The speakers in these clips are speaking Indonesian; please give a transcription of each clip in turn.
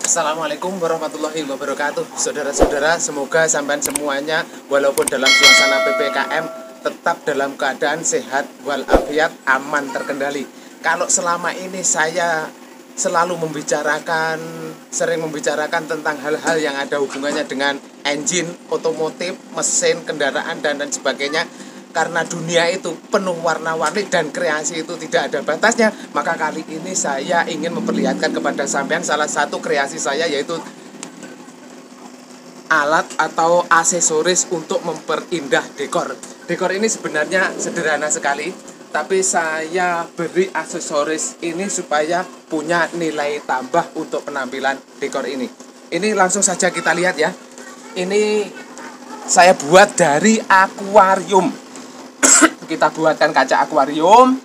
Assalamualaikum warahmatullahi wabarakatuh. Saudara-saudara, semoga sampai semuanya walaupun dalam suasana PPKM tetap dalam keadaan sehat walafiat, aman, terkendali. Kalau selama ini saya selalu sering membicarakan tentang hal-hal yang ada hubungannya dengan engine, otomotif, mesin, kendaraan, dan lain sebagainya. Karena dunia itu penuh warna-warni dan kreasi itu tidak ada batasnya, maka kali ini saya ingin memperlihatkan kepada sampean salah satu kreasi saya, yaitu alat atau aksesoris untuk memperindah dekor. Dekor ini sebenarnya sederhana sekali, tapi saya beri aksesoris ini supaya punya nilai tambah untuk penampilan dekor ini. Ini langsung saja kita lihat ya. Ini saya buat dari akuarium. Kita buatkan kaca akuarium.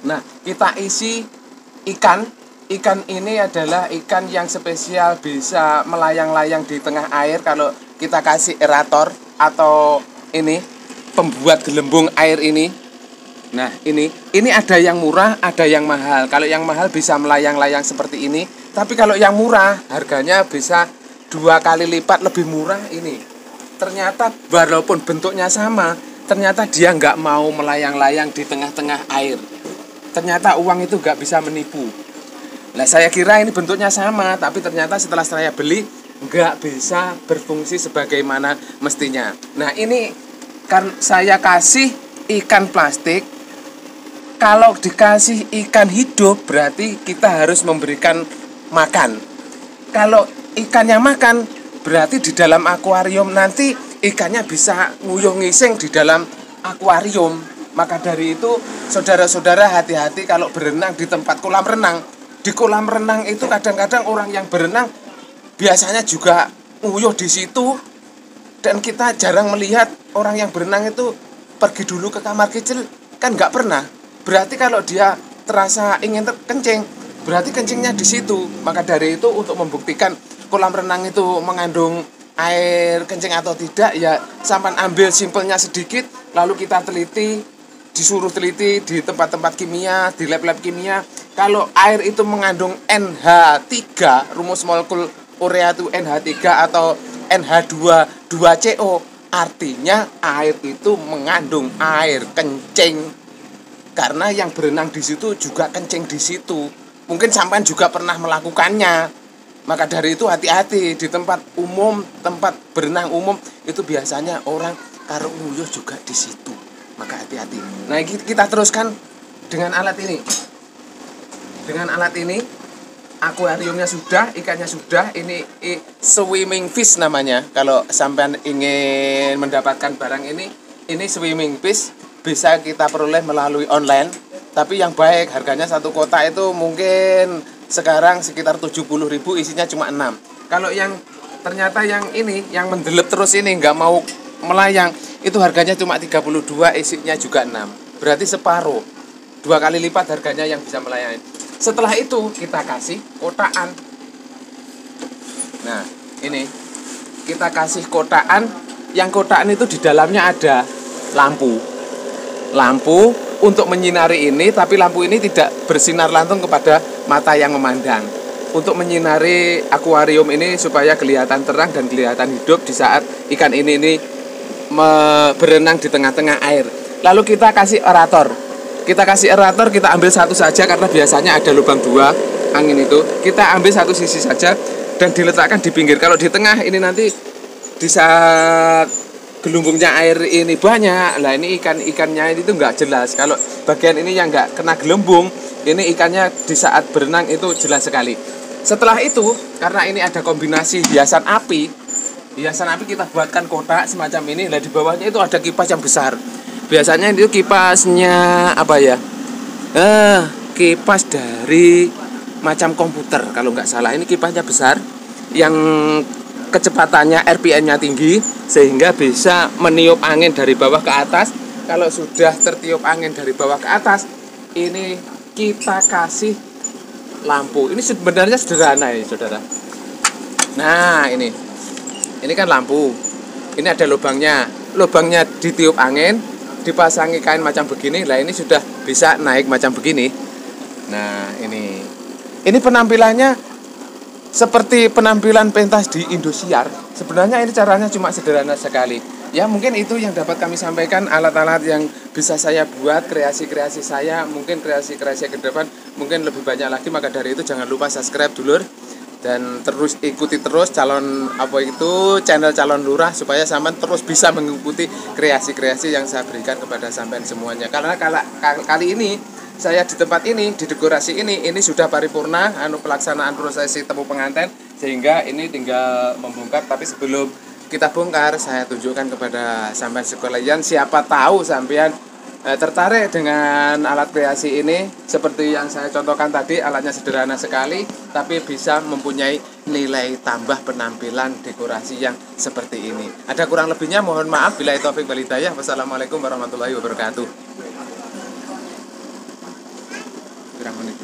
Nah, kita isi ikan. Ikan ini adalah ikan yang spesial, bisa melayang-layang di tengah air kalau kita kasih aerator atau ini pembuat gelembung air ini. Nah, ini ada yang murah, ada yang mahal. Kalau yang mahal bisa melayang-layang seperti ini, tapi kalau yang murah harganya bisa 2 kali lipat lebih murah ini. Ternyata walaupun bentuknya sama, ternyata dia nggak mau melayang-layang di tengah-tengah air. Ternyata uang itu nggak bisa menipu. Nah, saya kira ini bentuknya sama, tapi ternyata setelah saya beli nggak bisa berfungsi sebagaimana mestinya. Nah, ini kan saya kasih ikan plastik. Kalau dikasih ikan hidup berarti kita harus memberikan makan. Kalau ikannya makan berarti di dalam akuarium nanti ikannya bisa nguyuh ngising di dalam akuarium. Maka dari itu saudara-saudara hati-hati kalau berenang di tempat kolam renang. Di kolam renang itu kadang-kadang orang yang berenang biasanya juga nguyuh di situ, dan kita jarang melihat orang yang berenang itu pergi dulu ke kamar kecil, kan nggak pernah. Berarti kalau dia terasa ingin kencing, berarti kencingnya di situ. Maka dari itu untuk membuktikan kolam renang itu mengandung air kencing atau tidak, ya sampai ambil simpelnya sedikit, lalu kita disuruh teliti di tempat-tempat kimia, di lab-lab kimia. Kalau air itu mengandung NH3, rumus molekul urea itu NH3 atau NH2 2CO, artinya air itu mengandung air kencing. Karena yang berenang di situ juga kencing di situ. Mungkin sampean juga pernah melakukannya. Maka dari itu hati-hati di tempat umum, tempat berenang umum itu biasanya orang taruh nguyuh juga di situ. Maka hati-hati. Nah, kita teruskan dengan alat ini. Dengan alat ini, akuariumnya sudah, ikannya sudah. Ini swimming fish namanya. Kalau sampean ingin mendapatkan barang ini swimming fish bisa kita peroleh melalui online. Tapi yang baik harganya satu kotak itu mungkin sekarang sekitar 70.000, isinya cuma 6. Kalau yang ternyata yang ini, yang mendelep terus ini nggak mau melayang, itu harganya cuma 32, isinya juga 6. Berarti separuh, 2 kali lipat harganya yang bisa melayang. Setelah itu kita kasih kotakan. Nah, ini kita kasih kotakan. Yang kotakan itu di dalamnya ada lampu untuk menyinari ini, tapi lampu ini tidak bersinar langsung kepada mata yang memandang. Untuk menyinari akuarium ini supaya kelihatan terang dan kelihatan hidup di saat ikan ini berenang di tengah-tengah air. Lalu kita kasih aerator. Kita ambil satu saja karena biasanya ada lubang 2 angin itu. Kita ambil satu sisi saja dan diletakkan di pinggir. Kalau di tengah ini nanti di saat gelembungnya air ini banyak, lah ini ikannya itu nggak jelas. Kalau bagian ini yang nggak kena gelembung, ini ikannya di saat berenang itu jelas sekali. Setelah itu, karena ini ada kombinasi hiasan api kita buatkan kotak semacam ini. Lah di bawahnya itu ada kipas yang besar. Biasanya itu kipasnya apa ya? Kipas dari macam komputer kalau nggak salah. Ini kipasnya besar yang kecepatannya RPM-nya tinggi sehingga bisa meniup angin dari bawah ke atas. Kalau sudah tertiup angin dari bawah ke atas, ini kita kasih lampu. Ini sebenarnya sederhana ya, saudara. Nah, ini kan lampu. Ini ada lubangnya ditiup angin, dipasangi kain macam begini. Lah ini sudah bisa naik macam begini. Nah, ini penampilannya seperti penampilan pentas di Indosiar. Sebenarnya ini caranya cuma sederhana sekali. Ya mungkin itu yang dapat kami sampaikan, alat-alat yang bisa saya buat, kreasi-kreasi saya, mungkin kreasi-kreasi ke depan mungkin lebih banyak lagi. Maka dari itu jangan lupa subscribe dulur, dan terus ikuti terus channel calon lurah, supaya sampean terus bisa mengikuti kreasi-kreasi yang saya berikan kepada sampean semuanya. Karena kali ini saya di tempat ini, di dekorasi ini sudah paripurna pelaksanaan prosesi temu pengantin, sehingga ini tinggal membongkar. Tapi sebelum kita bongkar, saya tunjukkan kepada sampean sekalian, siapa tahu sampean tertarik dengan alat kreasi ini. Seperti yang saya contohkan tadi, alatnya sederhana sekali, tapi bisa mempunyai nilai tambah penampilan dekorasi yang seperti ini. Ada kurang lebihnya mohon maaf, billahi taufik wal hidayah. Wassalamualaikum warahmatullahi wabarakatuh. Kurang menit.